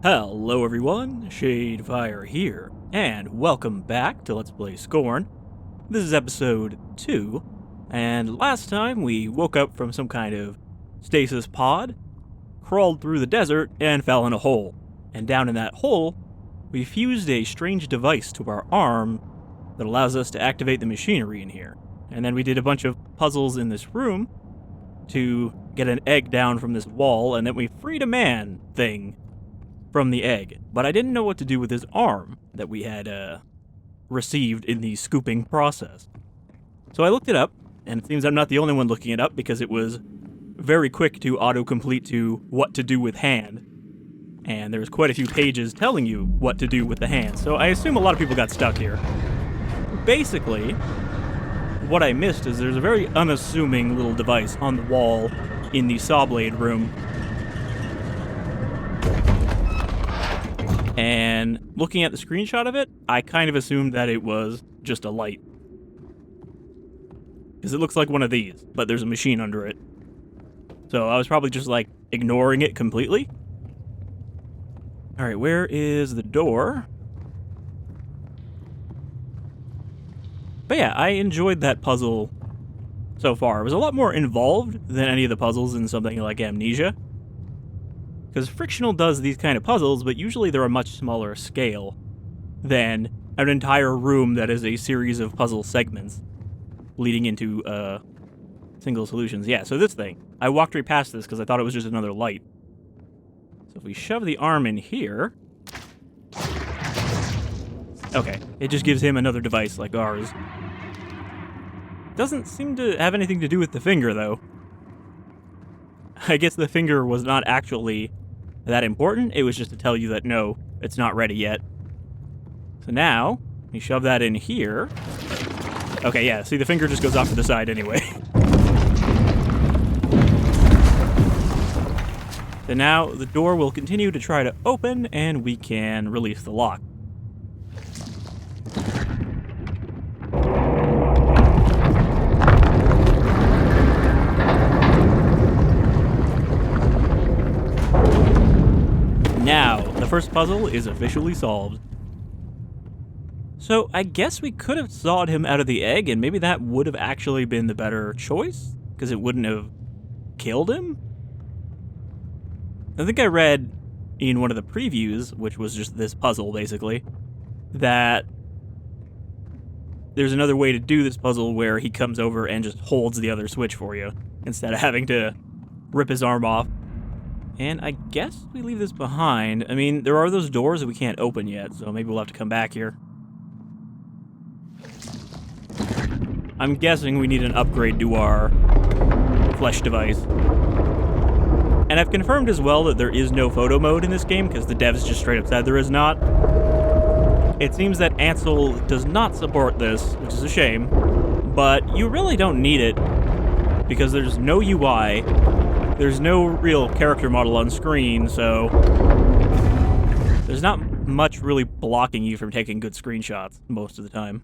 Hello everyone, Shadefyre here, and welcome back to Let's Play Scorn. This is episode 2, and last time we woke up from some kind of stasis pod, crawled through the desert, and fell in a hole. And down in that hole, we fused a strange device to our arm that allows us to activate the machinery in here. And then we did a bunch of puzzles in this room to get an egg down from this wall, and then we freed a man thing from the egg, but I didn't know what to do with his arm that we had received in the scooping process. So I looked it up, and it seems I'm not the only one looking it up because it was very quick to autocomplete to what to do with hand, and there's quite a few pages telling you what to do with the hand, so I assume a lot of people got stuck here. Basically, what I missed is there's a very unassuming little device on the wall in the saw blade room. And looking at the screenshot of it, I kind of assumed that it was just a light. Because it looks like one of these, but there's a machine under it. So I was probably just like ignoring it completely. Alright, where is the door? But yeah, I enjoyed that puzzle so far. It was a lot more involved than any of the puzzles in something like Amnesia. Because Frictional does these kind of puzzles, but usually they're a much smaller scale than an entire room that is a series of puzzle segments leading into single solutions. Yeah, so this thing. I walked right past this because I thought it was just another light. So if we shove the arm in here... Okay, it just gives him another device like ours. Doesn't seem to have anything to do with the finger, though. I guess the finger was not actually that important. It was just to tell you that, no, it's not ready yet. So now, you shove that in here. Okay, yeah, see, the finger just goes off to the side anyway. So now, the door will continue to try to open, and we can release the lock. Now, the first puzzle is officially solved. So, I guess we could have sawed him out of the egg, and maybe that would have actually been the better choice, because it wouldn't have killed him? I think I read in one of the previews, which was just this puzzle, basically, that there's another way to do this puzzle where he comes over and just holds the other switch for you, instead of having to rip his arm off. And I guess we leave this behind. I mean, there are those doors that we can't open yet, so maybe we'll have to come back here. I'm guessing we need an upgrade to our flesh device. And I've confirmed as well that there is no photo mode in this game, because the devs just straight up said there is not. It seems that Ansel does not support this, which is a shame, but you really don't need it, because there's no UI. There's no real character model on screen, so there's not much really blocking you from taking good screenshots most of the time.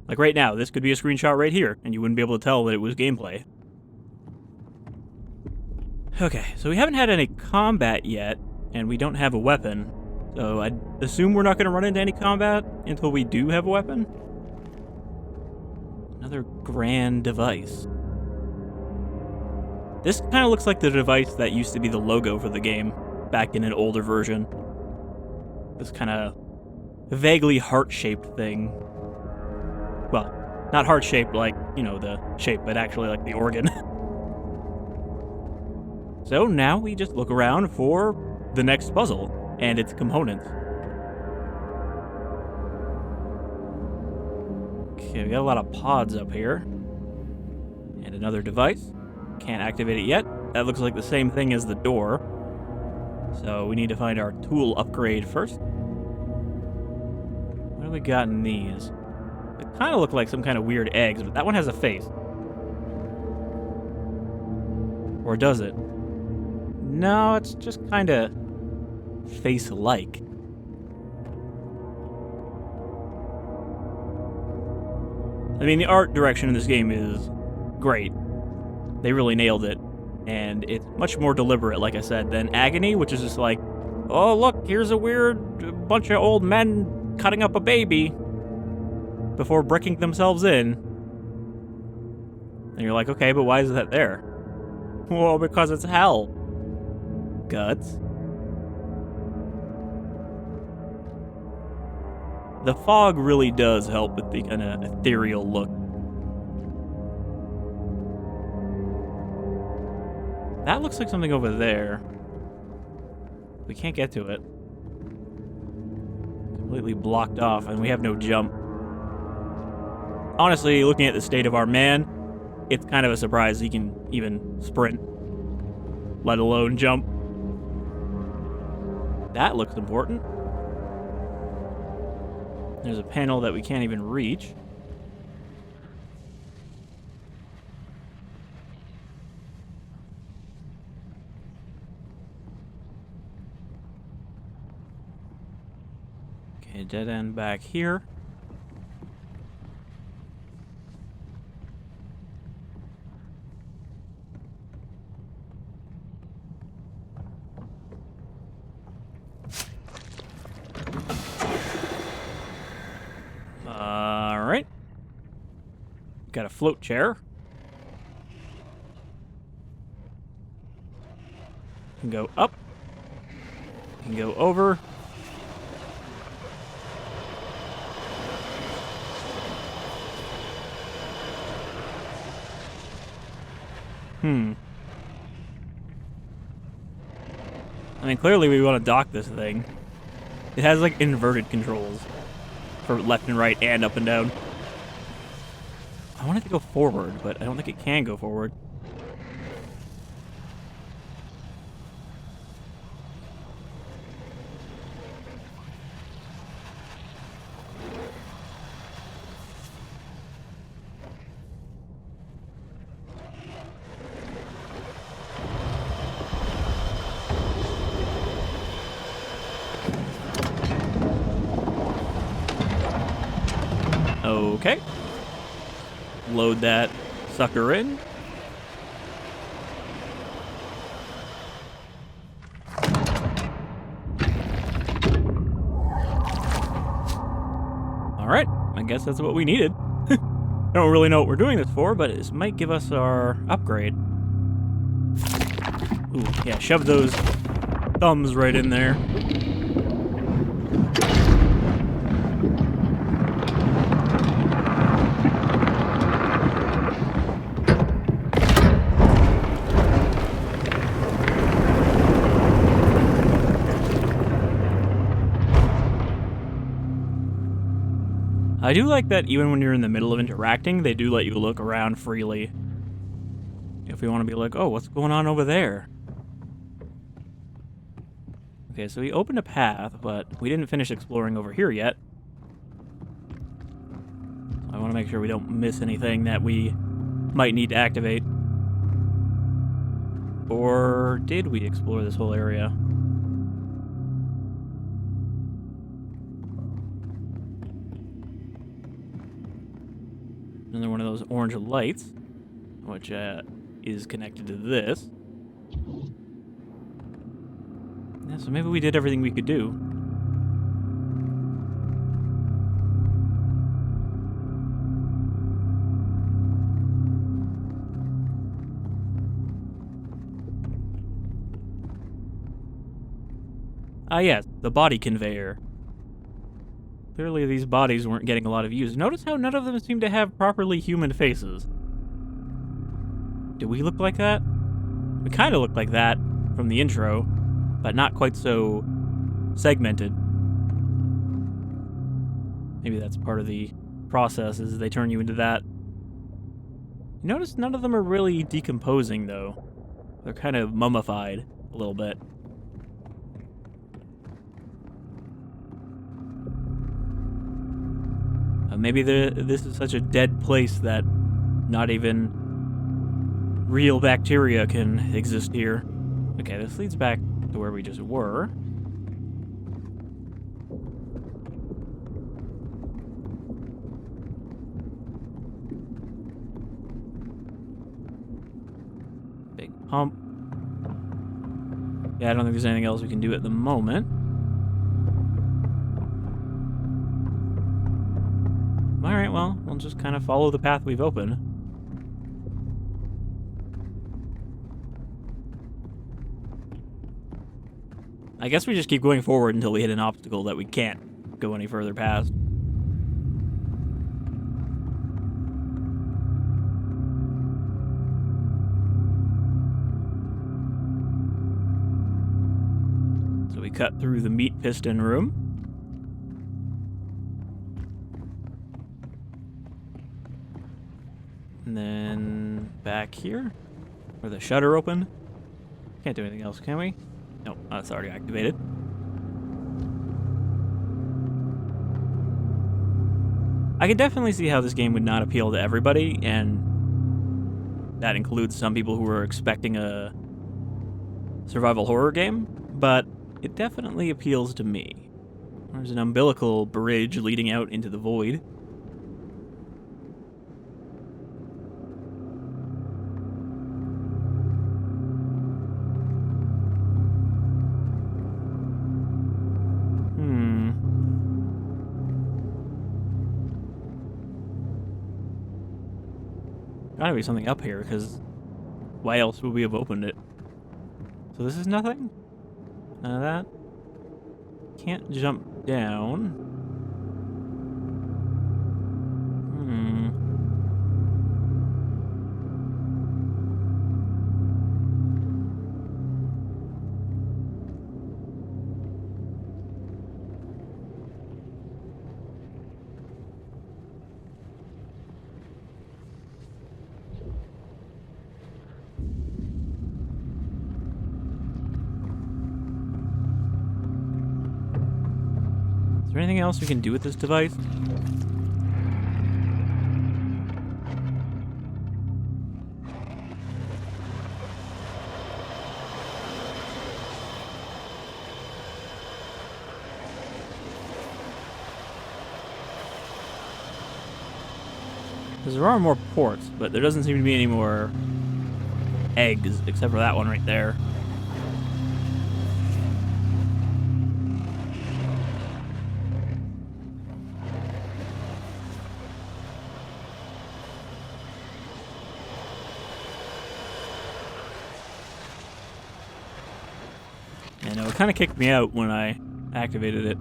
Like right now, this could be a screenshot right here, and you wouldn't be able to tell that it was gameplay. Okay, so we haven't had any combat yet, and we don't have a weapon, so I'd assume we're not going to run into any combat until we do have a weapon. Another grand device. This kind of looks like the device that used to be the logo for the game back in an older version. This kind of vaguely heart-shaped thing. Well, not heart-shaped like, you know, the shape, but actually like the organ. So now we just look around for the next puzzle and its components. Okay, we got a lot of pods up here. And another device. Can't activate it yet. That looks like the same thing as the door. So we need to find our tool upgrade first. What have we got in these? They kind of look like some kind of weird eggs, but that one has a face. Or does it? No, it's just kind of face-like. I mean, the art direction in this game is great. They really nailed it. And it's much more deliberate, like I said, than Agony, which is just like, oh, look, here's a weird bunch of old men cutting up a baby before bricking themselves in. And you're like, okay, but why is that there? Well, because it's hell. Guts. The fog really does help with the kind of ethereal look. That looks like something over there. We can't get to it. Completely blocked off, and we have no jump. Honestly, looking at the state of our man, it's kind of a surprise he can even sprint, let alone jump. That looks important. There's a panel that we can't even reach. Okay, dead end back here. Alright. Got a float chair. Can go up. Can go over. I mean, clearly we want to dock this thing. It has, like, inverted controls for left and right and up and down. I want it to go forward, but I don't think it can go forward. Okay. Load that sucker in. Alright, I guess that's what we needed. I don't really know what we're doing this for, but this might give us our upgrade. Ooh, yeah, shove those thumbs right in there. I do like that even when you're in the middle of interacting, they do let you look around freely. If we want to be like, oh, what's going on over there? Okay, so we opened a path, but we didn't finish exploring over here yet. I want to make sure we don't miss anything that we might need to activate. Or did we explore this whole area? Another one of those orange lights, which is connected to this. Yeah, so maybe we did everything we could do. Ah, yes, the body conveyor. Clearly these bodies weren't getting a lot of use. Notice how none of them seem to have properly human faces. Do we look like that? We kind of look like that from the intro, but not quite so segmented. Maybe that's part of the process, is they turn you into that. You notice none of them are really decomposing, though. They're kind of mummified a little bit. Maybe this is such a dead place that not even real bacteria can exist here. Okay, this leads back to where we just were. Big pump. Yeah, I don't think there's anything else we can do at the moment. Alright, well, we'll just kind of follow the path we've opened. I guess we just keep going forward until we hit an obstacle that we can't go any further past. So we cut through the meat piston room. And then back here, where the shutter opened. Can't do anything else, can we? Nope, that's already activated. I can definitely see how this game would not appeal to everybody, and that includes some people who are expecting a survival horror game, but it definitely appeals to me. There's an umbilical bridge leading out into the void. Gotta be something up here, because why else would we have opened it? So this is nothing? None of that? Can't jump down. Is there anything else we can do with this device? Because there are more ports, but there doesn't seem to be any more eggs, except for that one right there. And it kind of kicked me out when I activated it.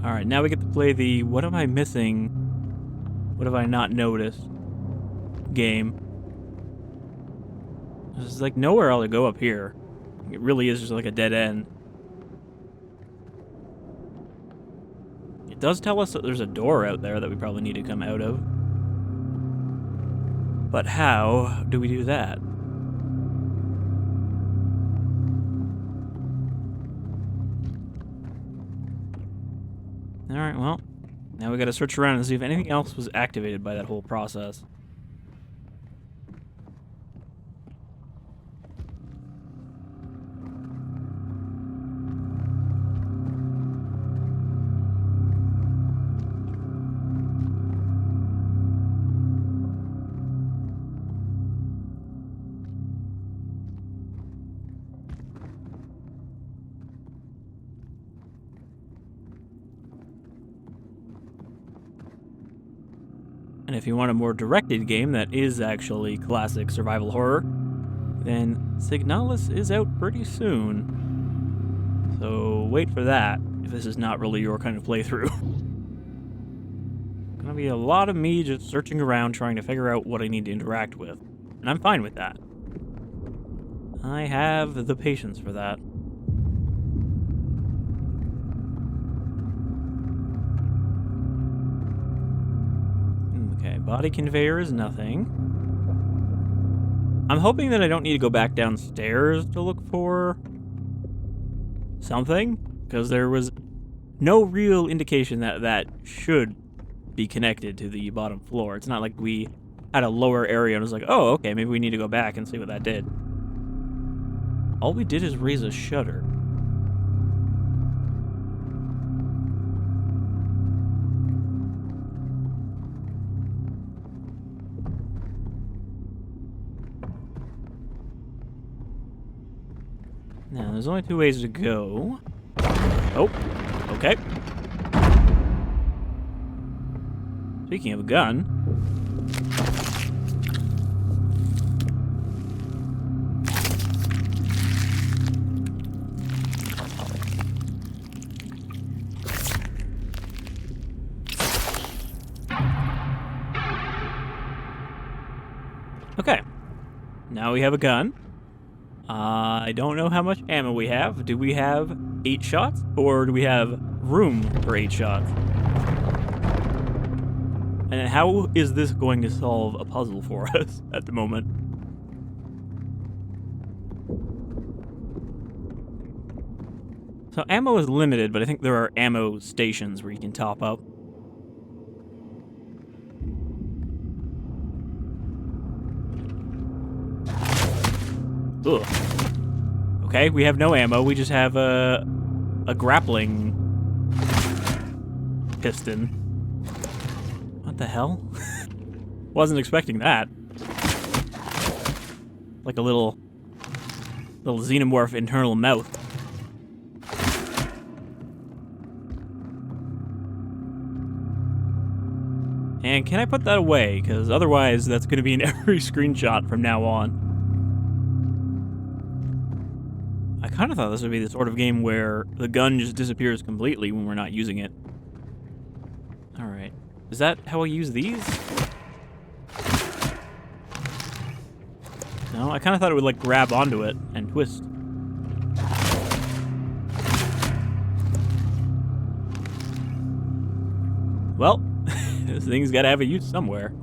Alright, now we get to play the what am I missing? What have I not noticed? Game. There's like nowhere else to go up here. It really is just like a dead end. It does tell us that there's a door out there that we probably need to come out of. But how do we do that? Alright, well, now we gotta search around and see if anything else was activated by that whole process. And if you want a more directed game that is actually classic survival horror, then Signalis is out pretty soon. So wait for that, if this is not really your kind of playthrough. Gonna be a lot of me just searching around trying to figure out what I need to interact with. And I'm fine with that. I have the patience for that. Okay, body conveyor is nothing. I'm hoping that I don't need to go back downstairs to look for something, because there was no real indication that that should be connected to the bottom floor. It's not like we had a lower area and was like, oh, okay, maybe we need to go back and see what that did. All we did is raise a shutter. Now, there's only 2 ways to go. Oh, okay. Speaking of a gun. Okay. Now we have a gun. I don't know how much ammo we have. Do we have 8 shots? Or do we have room for 8 shots? And how is this going to solve a puzzle for us at the moment? So ammo is limited, but I think there are ammo stations where you can top up. Ugh. Okay, we have no ammo. We just have a grappling piston. What the hell? Wasn't expecting that. Like a little xenomorph internal mouth. And can I put that away? Because otherwise that's going to be in every screenshot from now on. I kind of thought this would be the sort of game where the gun just disappears completely when we're not using it. Alright. Is that how I use these? No, I kind of thought it would, like, grab onto it and twist. Well, this thing's gotta have a use somewhere.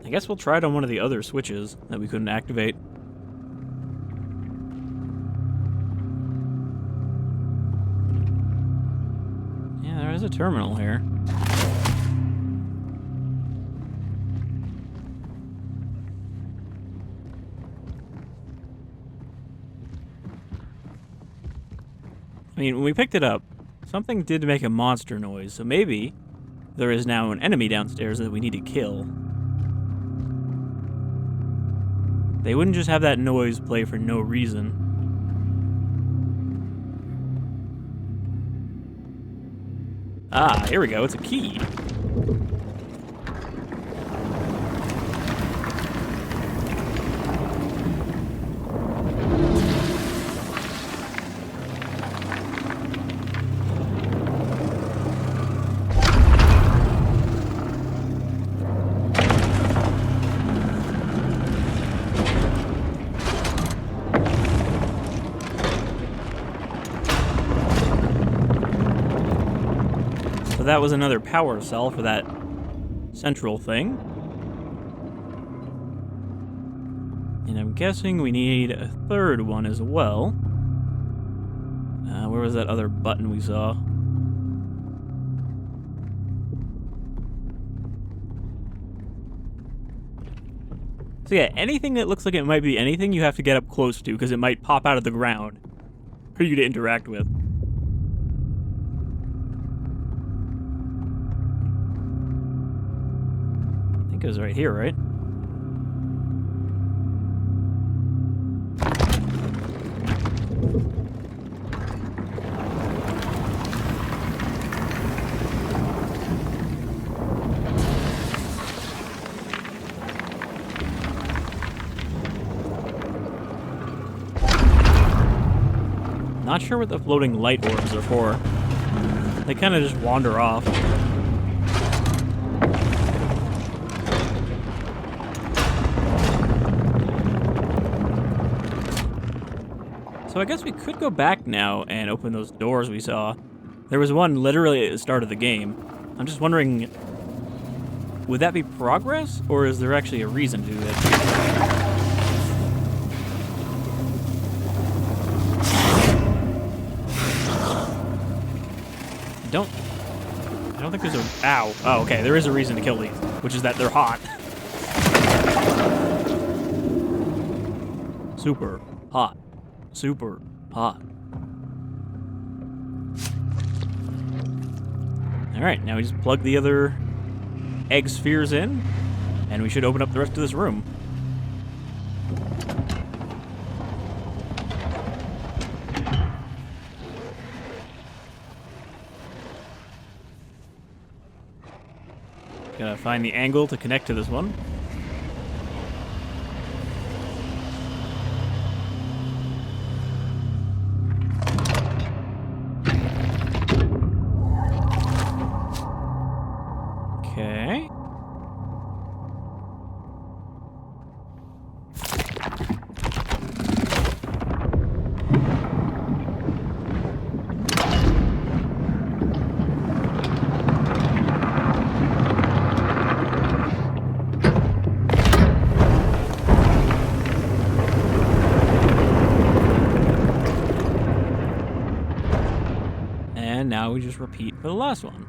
I guess we'll try it on one of the other switches that we couldn't activate. Yeah, there is a terminal here. I mean, when we picked it up, something did make a monster noise, so maybe there is now an enemy downstairs that we need to kill. They wouldn't just have that noise play for no reason. Ah, here we go. It's a key. So that was another power cell for that central thing. And I'm guessing we need a third one as well. Where was that other button we saw? So yeah, anything that looks like it might be anything, you have to get up close to, because it might pop out of the ground for you to interact with. It was right here, right? Not sure what the floating light orbs are for. They kind of just wander off. So I guess we could go back now and open those doors we saw. There was one literally at the start of the game. I'm just wondering Would that be progress, or is there actually a reason to it? I don't think there's a... Ow. Oh, okay, there is a reason to kill these, which is that they're hot. Super hot. Super hot. Alright, now we just plug the other egg spheres in, and we should open up the rest of this room. Gotta find the angle to connect to this one. Okay. And now we just repeat for the last one.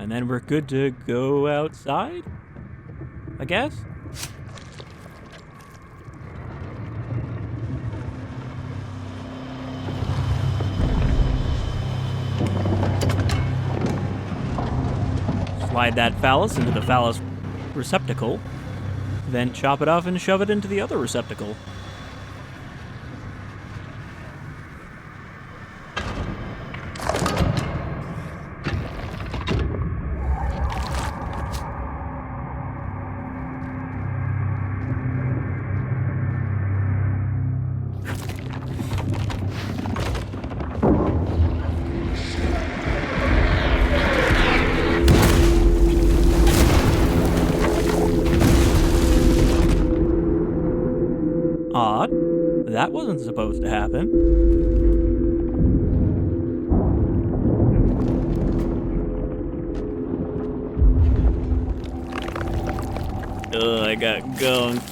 And then we're good to go outside, I guess? Slide that phallus into the phallus receptacle, then chop it off and shove it into the other receptacle. Odd. That wasn't supposed to happen. Ugh, I got gunk.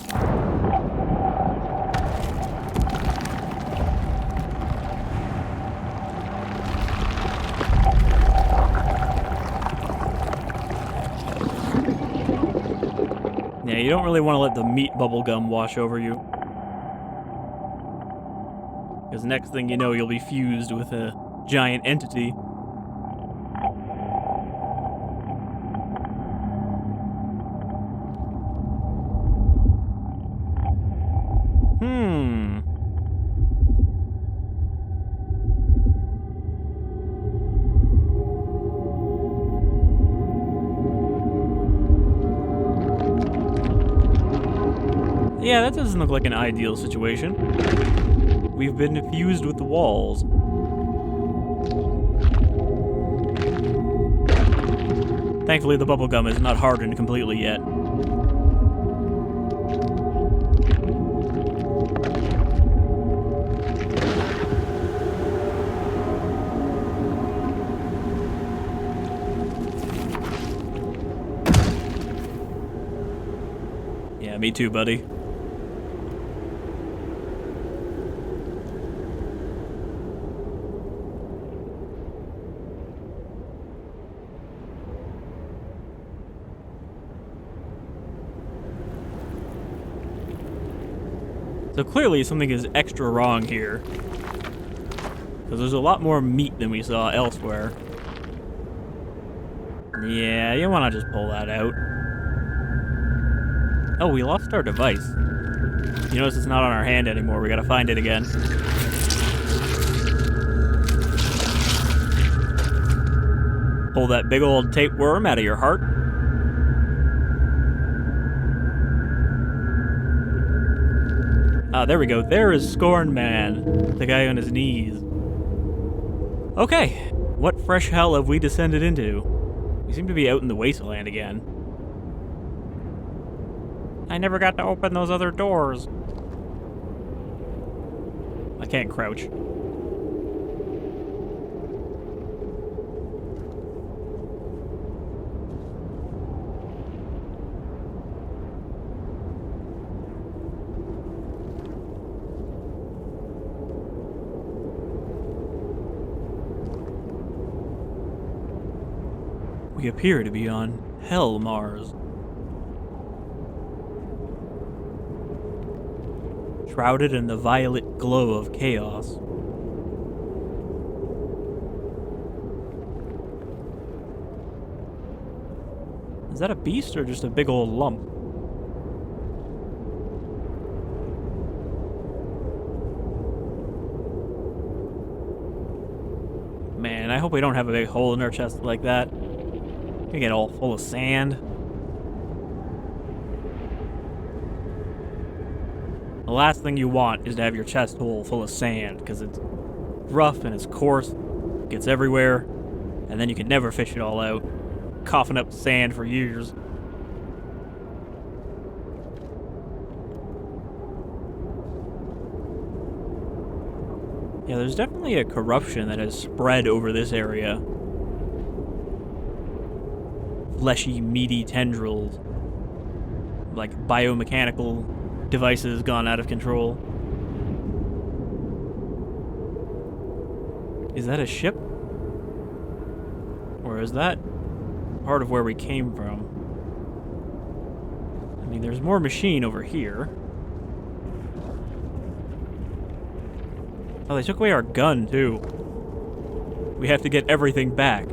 Yeah, you don't really want to let the meat bubblegum wash over you. Because next thing you know, you'll be fused with a giant entity. Yeah, that doesn't look like an ideal situation. We've been fused with the walls. Thankfully, the bubblegum is not hardened completely yet. Yeah, me too, buddy. So clearly something is extra wrong here. Because there's a lot more meat than we saw elsewhere. Yeah, you want to just pull that out. Oh, we lost our device. You notice it's not on our hand anymore. We gotta find it again. Pull that big old tapeworm out of your heart. Ah, there we go. There is Scorn Man, the guy on his knees. Okay, what fresh hell have we descended into? We seem to be out in the wasteland again. I never got to open those other doors. I can't crouch. We appear to be on Hell Mars. Shrouded in the violet glow of chaos. Is that a beast or just a big old lump? Man, I hope we don't have a big hole in our chest like that. We get all full of sand. The last thing you want is to have your chest hole full of sand, because it's rough and it's coarse, gets everywhere, and then you can never fish it all out, coughing up sand for years. Yeah, there's definitely a corruption that has spread over this area. Fleshy, meaty tendrils. Like biomechanical devices gone out of control. Is that a ship? Or is that part of where we came from? I mean, there's more machine over here. Oh, they took away our gun, too. We have to get everything back.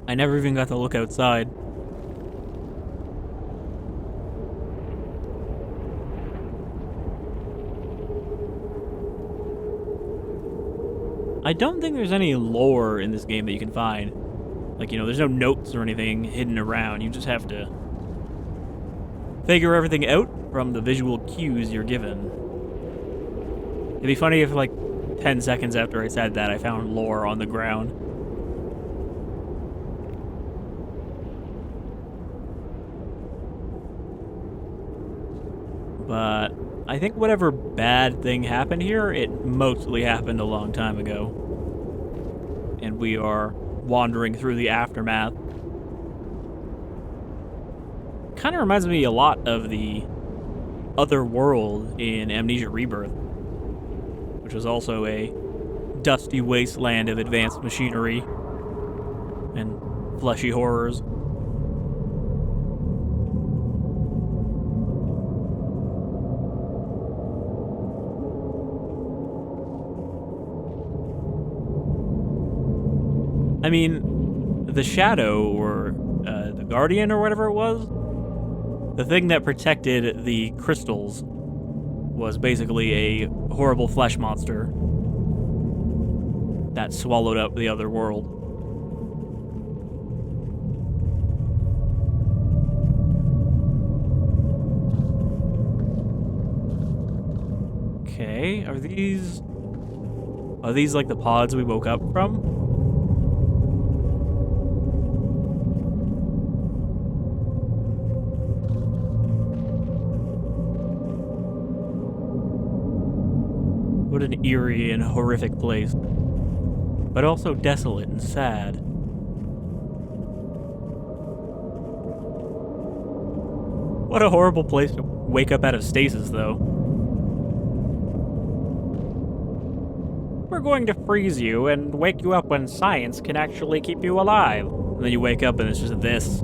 I never even got to look outside. I don't think there's any lore in this game that you can find. Like, you know, there's no notes or anything hidden around. You just have to figure everything out from the visual cues you're given. It'd be funny if, like, 10 seconds after I said that, I found lore on the ground. But I think whatever bad thing happened here, it mostly happened a long time ago. And we are wandering through the aftermath. Kind of reminds me a lot of the other world in Amnesia Rebirth, which was also a dusty wasteland of advanced machinery and fleshy horrors. I mean, the Shadow, or the Guardian, or whatever it was, the thing that protected the crystals was basically a horrible flesh monster that swallowed up the other world. Okay, are these like the pods we woke up from? What an eerie and horrific place, but also desolate and sad. What a horrible place to wake up out of stasis, though. We're going to freeze you and wake you up when science can actually keep you alive. And then you wake up and it's just this.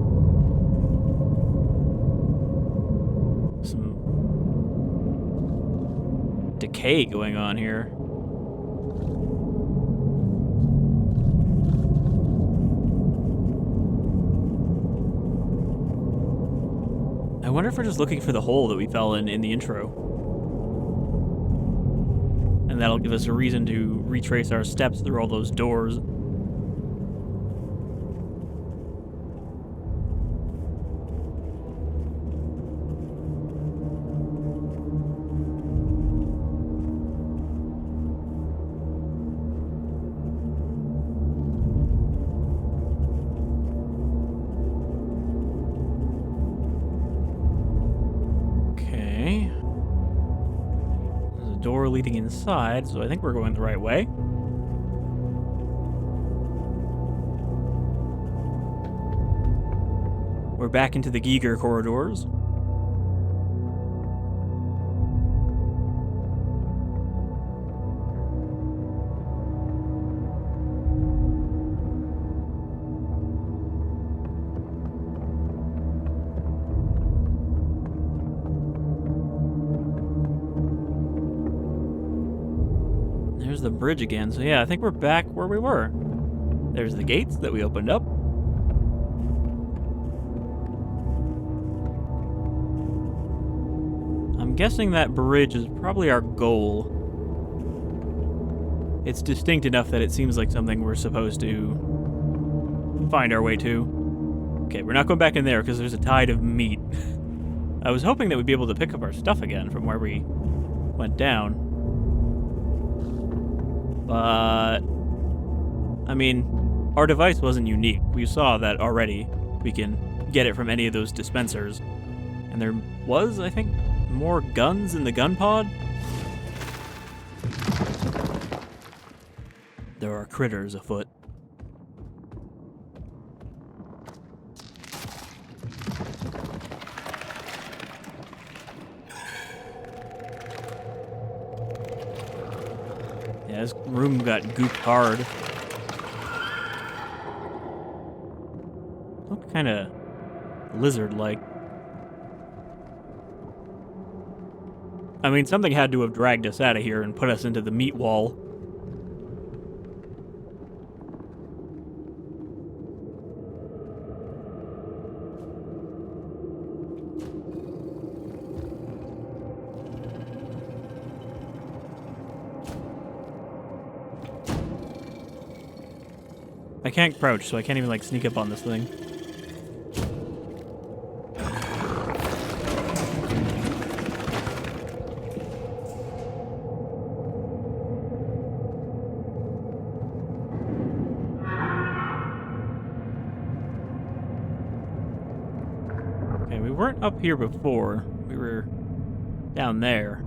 Some decay going on here. I wonder if we're just looking for the hole that we fell in the intro. And that'll give us a reason to retrace our steps through all those doors. Door leading inside, so I think we're going the right way. We're back into the Giger corridors. the bridge again, so yeah, I think we're back where we were. There's the gates that we opened up. I'm guessing that bridge is probably our goal. It's distinct enough that it seems like something we're supposed to find our way to. Okay, we're not going back in there because there's a tide of meat. I was hoping that we'd be able to pick up our stuff again from where we went down. But, I mean, our device wasn't unique. We saw that already. We can get it from any of those dispensers. And there was, I think, more guns in the gun pod. There are critters afoot. Yeah, this room got gooped hard. Looked kind of lizard-like. I mean, something had to have dragged us out of here and put us into the meat wall. I can't crouch, so I can't even, like, sneak up on this thing. Okay, we weren't up here before. We were down there.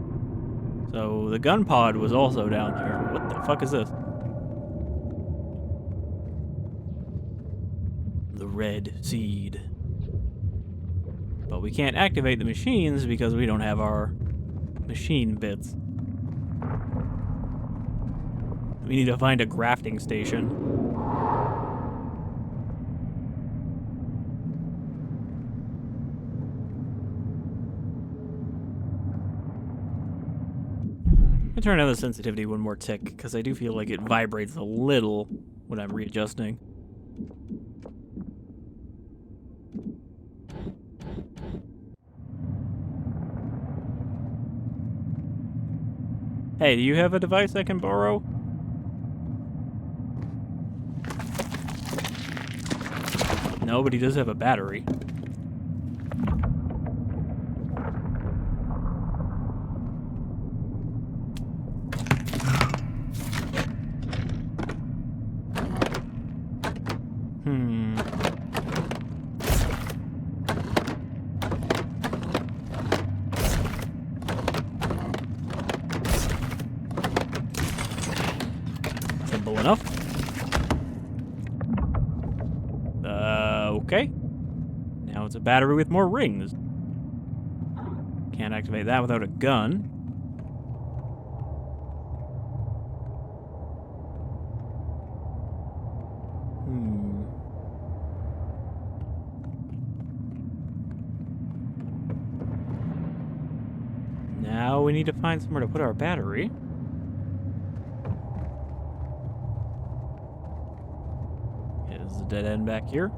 So the gun pod was also down there. What the fuck is this? The red seed. But we can't activate the machines because we don't have our machine bits. We need to find a grafting station. I'm gonna turn down the sensitivity one more tick because I do feel like it vibrates a little when I'm readjusting. Hey, do you have a device I can borrow? No, but he does have a battery. Simple enough. Okay. Now it's a battery with more rings. Can't activate that without a gun. Now we need to find somewhere to put our battery. There's a dead end back here.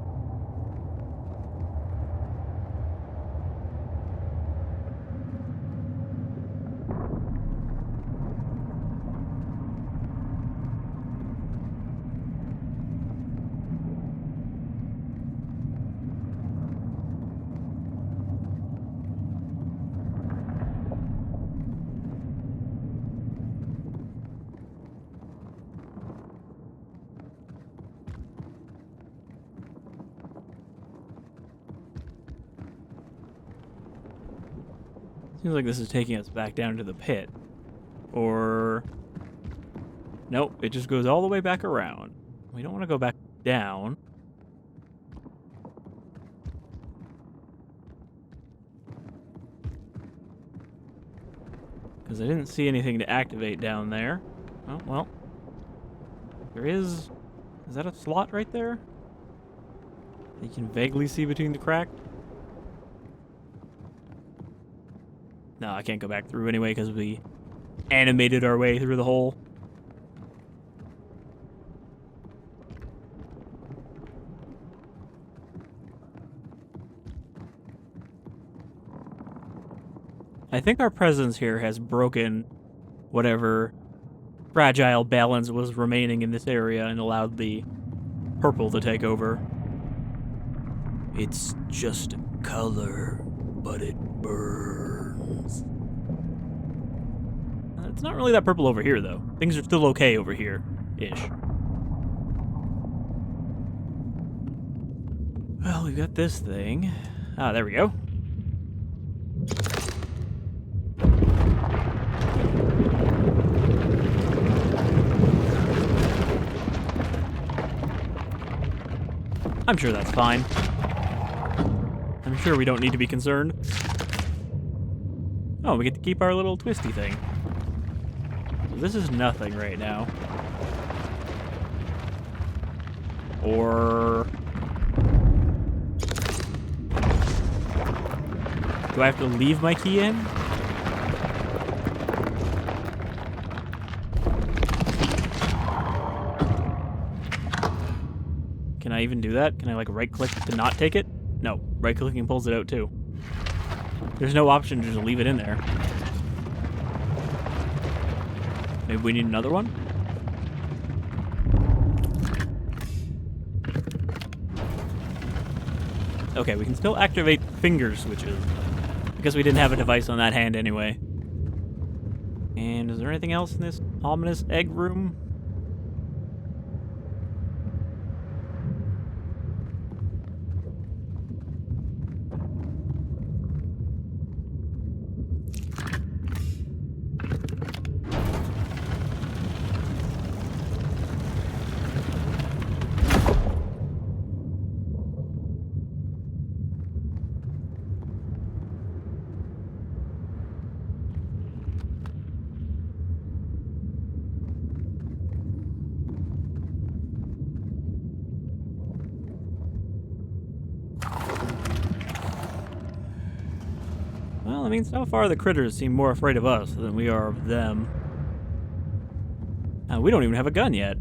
Seems like this is taking us back down to the pit. Or... Nope, it just goes all the way back around. We don't want to go back down. Because I didn't see anything to activate down there. Oh, well. There is... Is that a slot right there? You can vaguely see between the cracks? No, I can't go back through anyway because we animated our way through the hole. I think our presence here has broken whatever fragile balance was remaining in this area and allowed the purple to take over. It's just a color, but it burns. It's not really that purple over here, though. Things are still okay over here-ish. Well, we've got this thing. Ah, there we go. I'm sure that's fine. I'm sure we don't need to be concerned. Oh, we get to keep our little twisty thing. So this is nothing right now. Or... do I have to leave my key in? Can I even do that? Can I, like, right-click to not take it? No. Right-clicking pulls it out, too. There's no option to just leave it in there. Maybe we need another one? Okay, we can still activate finger switches. Because we didn't have a device on that hand anyway. And is there anything else in this ominous egg room? Well, I mean, so far the critters seem more afraid of us than we are of them. We don't even have a gun yet.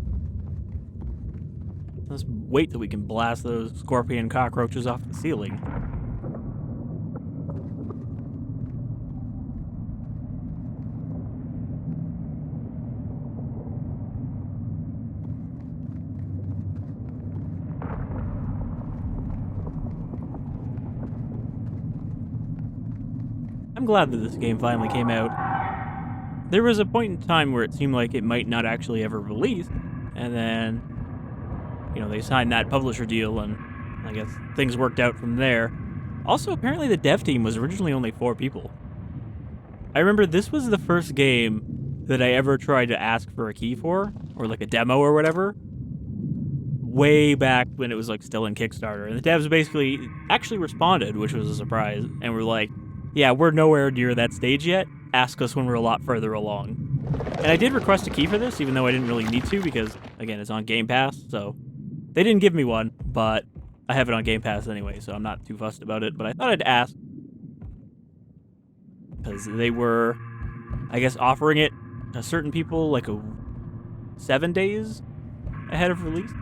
Let's wait till we can blast those scorpion cockroaches off the ceiling. I'm glad that this game finally came out. There was a point in time where it seemed like it might not actually ever release, and then, you know, they signed that publisher deal, and I guess things worked out from there. Also, apparently the dev team was originally only 4 people. I remember this was the first game that I ever tried to ask for a key for, or like a demo or whatever, way back when it was like still in Kickstarter, and the devs basically actually responded, which was a surprise, and were like, yeah, we're nowhere near that stage yet. Ask us when we're a lot further along. And I did request a key for this, even though I didn't really need to, because, again, it's on Game Pass, so... they didn't give me one, but I have it on Game Pass anyway, so I'm not too fussed about it. But I thought I'd ask, because they were, I guess, offering it to certain people, like, 7 days ahead of release.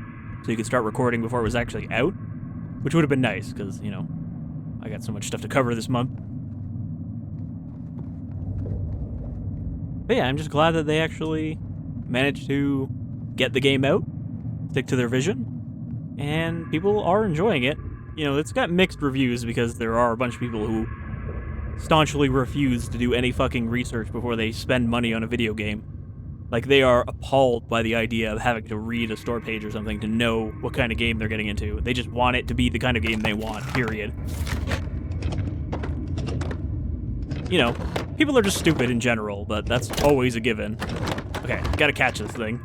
So you could start recording before it was actually out, which would have been nice, because, you know, I got so much stuff to cover this month. But yeah, I'm just glad that they actually managed to get the game out, stick to their vision, and people are enjoying it. You know, it's got mixed reviews because there are a bunch of people who staunchly refuse to do any fucking research before they spend money on a video game. Like, they are appalled by the idea of having to read a store page or something to know what kind of game they're getting into. They just want it to be the kind of game they want, period. You know, people are just stupid in general, but that's always a given. Okay, gotta catch this thing.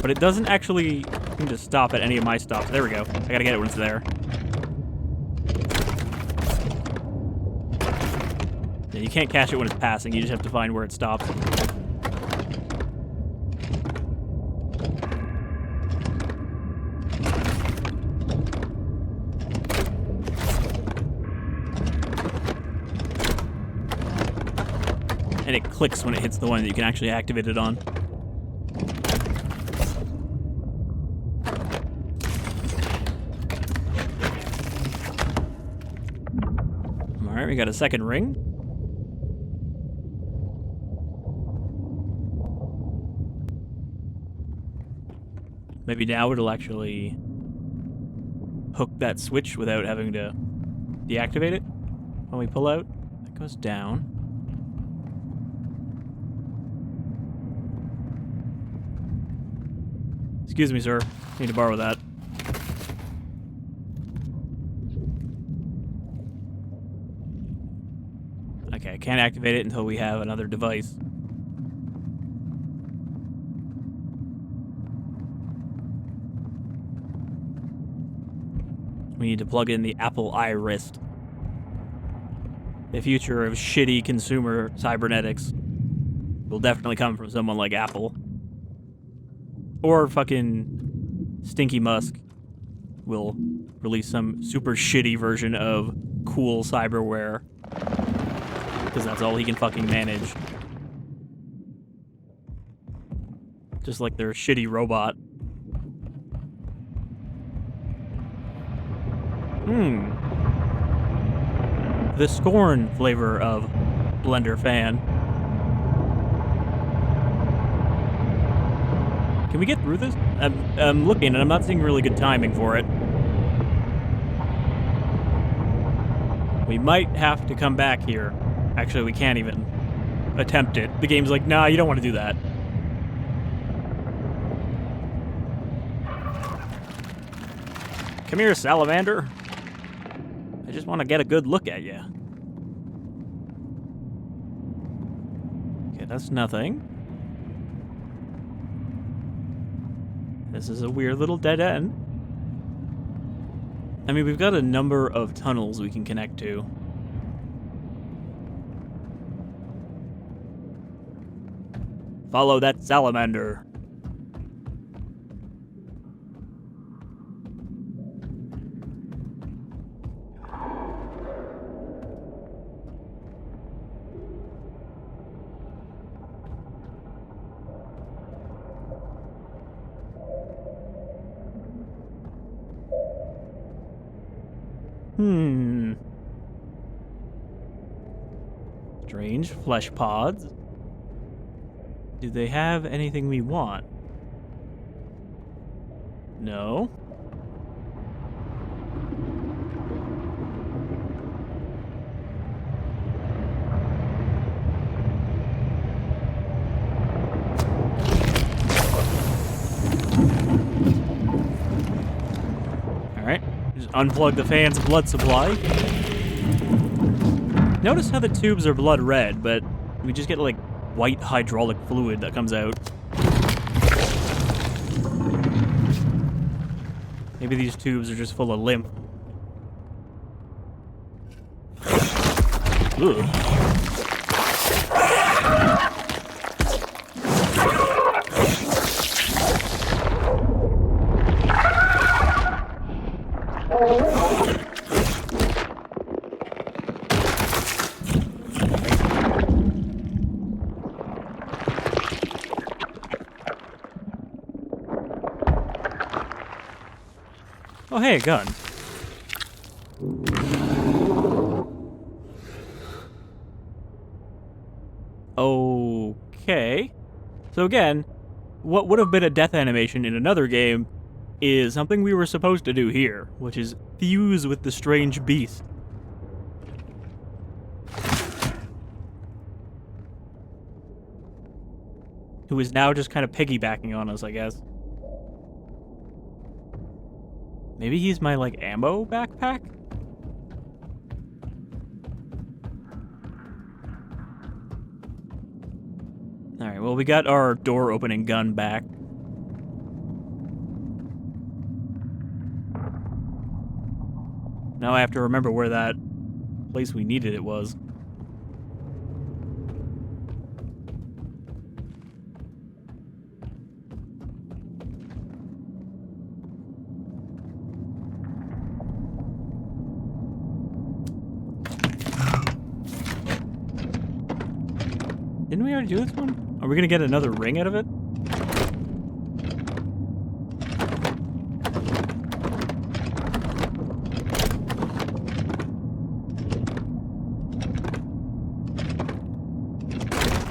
But it doesn't actually seem to stop at any of my stops. There we go. I gotta get it when it's there. Yeah, you can't catch it when it's passing. You just have to find where it stops. And it clicks when it hits the one that you can actually activate it on. we got a second ring. Maybe now it'll actually hook that switch without having to deactivate it when we pull out. That goes down. Excuse me, sir. Need to borrow that. Okay, I can't activate it until we have another device. We need to plug in the Apple iWrist. The future of shitty consumer cybernetics will definitely come from someone like Apple. Or fucking Stinky Musk will release some super shitty version of cool cyberware. Because that's all he can fucking manage. Just like their shitty robot. The Scorn flavor of Blender fan. Can we get through this? I'm looking and I'm not seeing really good timing for it. We might have to come back here. Actually, we can't even attempt it. The game's like, nah, you don't want to do that. Come here, salamander. I just want to get a good look at you. Okay, that's nothing. This is a weird little dead end. I mean, we've got a number of tunnels we can connect to. Follow that salamander. Strange flesh pods. Do they have anything we want? No. Alright. Just unplug the fan's blood supply. Notice how the tubes are blood red, but we just get like white hydraulic fluid that comes out. Maybe these tubes are just full of lymph. Ugh. Oh, hey, a gun. Okay. So again, what would have been a death animation in another game is something we were supposed to do here, which is fuse with the strange beast. Who is now just kind of piggybacking on us, I guess. Maybe he's my, like, ammo backpack? Alright, well, we got our door-opening gun back. Now I have to remember where that place we needed it was. Didn't we already do this one? Are we gonna get another ring out of it?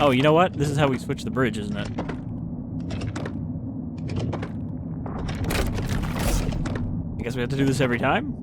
Oh, you know what? This is how we switch the bridge, isn't it? I guess we have to do this every time?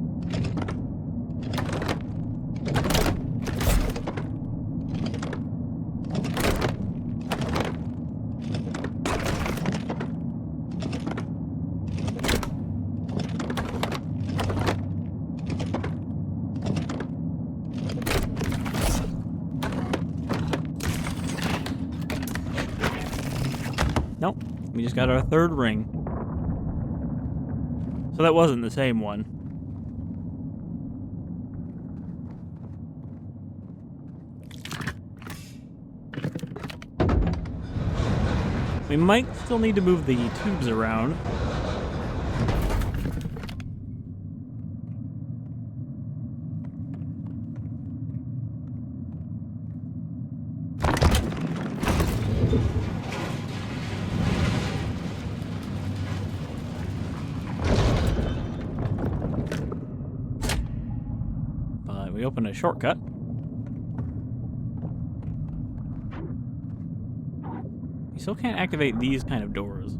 Nope, we just got our third ring. So that wasn't the same one. We might still need to move the tubes around. But we opened a shortcut. You still can't activate these kind of doors.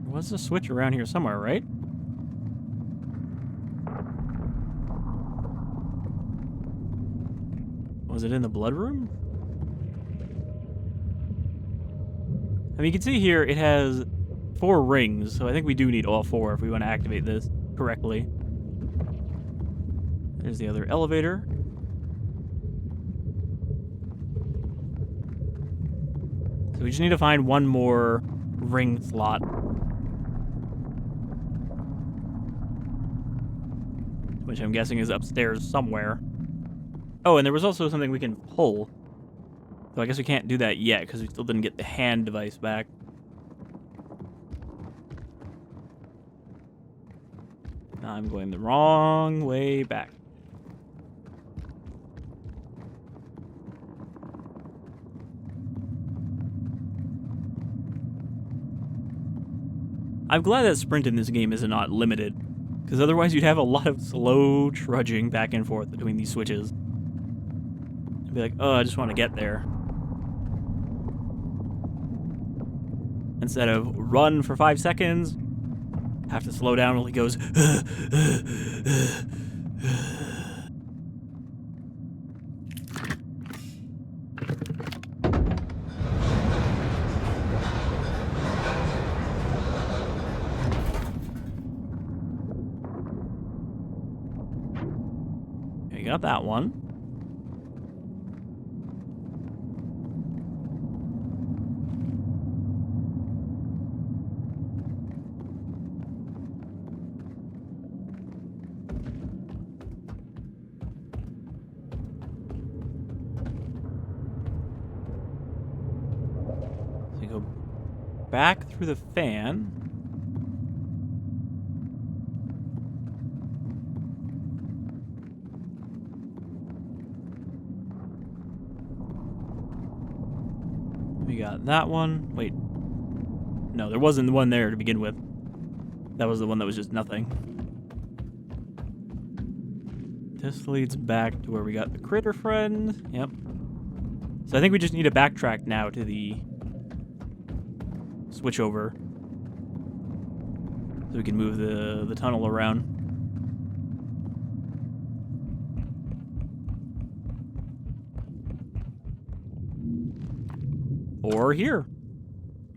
There was a switch around here somewhere, right? Was it in the blood room? I mean, you can see here it has 4 rings, so I think we do need all 4 if we want to activate this correctly. There's the other elevator. So we just need to find one more ring slot. Which I'm guessing is upstairs somewhere. Oh, and there was also something we can pull. So I guess we can't do that yet, because we still didn't get the hand device back. I'm going the wrong way back. I'm glad that sprint in this game is not limited, because otherwise you'd have a lot of slow trudging back and forth between these switches. I'd be like, oh, I just want to get there. Instead of run for 5 seconds, have to slow down while he goes. Okay, got that one. Go back through the fan. We got that one. Wait. No, there wasn't one there to begin with. That was the one that was just nothing. This leads back to where we got the critter friend. Yep. So I think we just need to backtrack now to the switch over so we can move the tunnel around. Or here,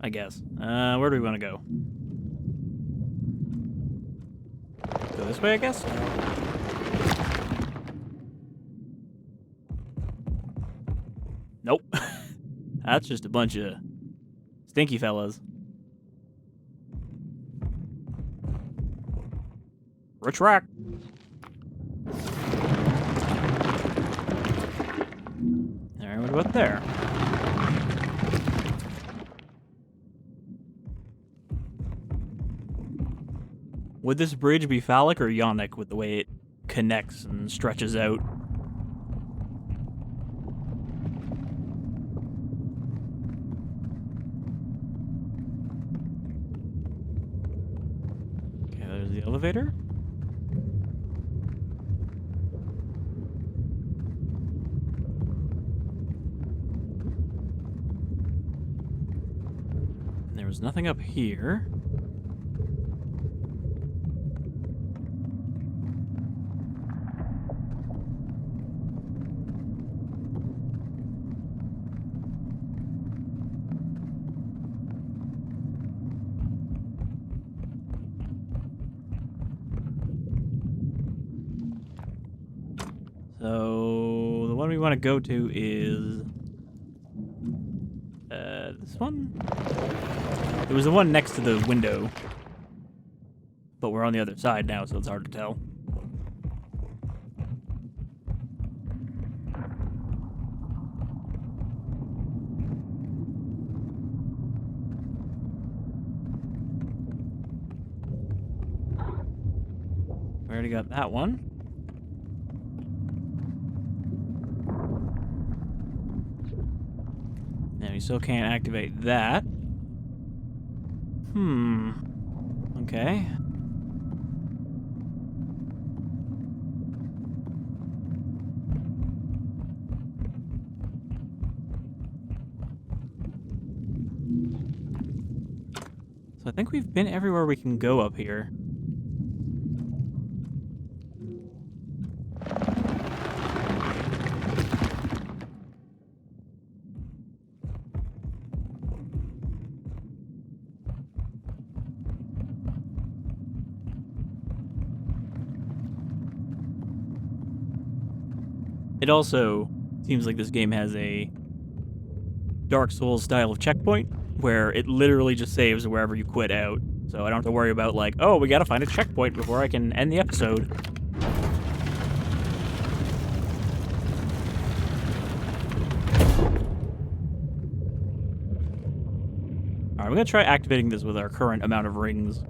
I guess. Where do we want to go? Go this way, I guess? Nope. That's just a bunch of stinky fellas. Retract. Alright, what about there? Would this bridge be phallic or ionic with the way it connects and stretches out? Okay, there's the elevator. There was nothing up here. So the one we want to go to is this one? It was the one next to the window, but we're on the other side now, so it's hard to tell. We already got that one. And we still can't activate that. Okay. So I think we've been everywhere we can go up here. It also seems like this game has a Dark Souls style of checkpoint where it literally just saves wherever you quit out. So I don't have to worry about like, oh, we gotta find a checkpoint before I can end the episode. Alright, we're gonna try activating this with our current amount of rings.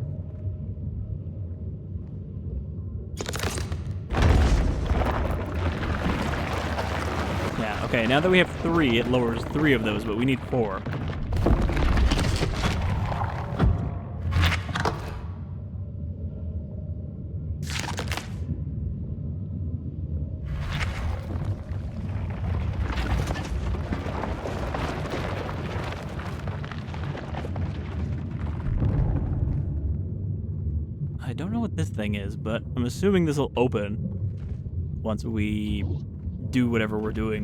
Okay, now that we have 3, it lowers 3 of those, but we need 4. I don't know what this thing is, but I'm assuming this will open once we do whatever we're doing.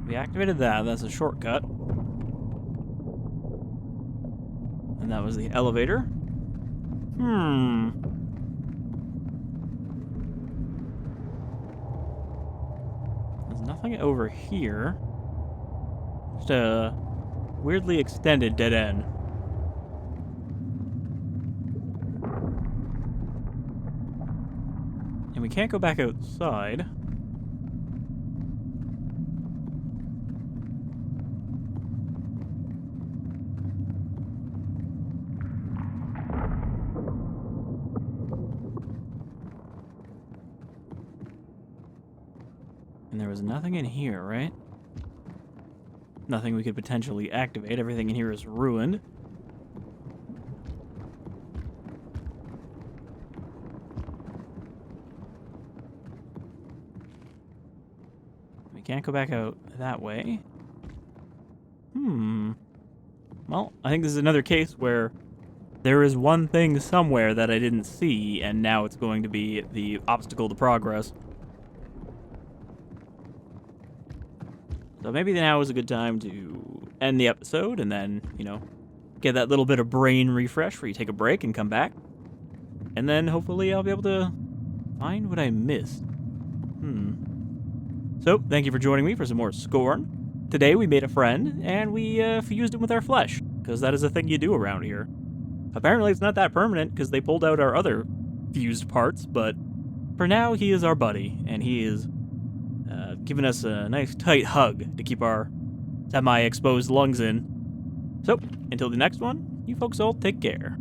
We activated that, that's a shortcut. And that was the elevator. Nothing over here. Just a weirdly extended dead end. And we can't go back outside. And there was nothing in here, right? Nothing we could potentially activate. Everything in here is ruined. We can't go back out that way. Well, I think this is another case where there is one thing somewhere that I didn't see, and now it's going to be the obstacle to progress. So maybe now is a good time to end the episode and then, you know, get that little bit of brain refresh where you take a break and come back. And then hopefully I'll be able to find what I missed. So, thank you for joining me for some more Scorn. Today we made a friend, and we fused him with our flesh, because that is a thing you do around here. Apparently it's not that permanent, because they pulled out our other fused parts, but for now he is our buddy, and he is giving us a nice tight hug to keep our semi-exposed lungs in. So, until the next one, you folks all take care.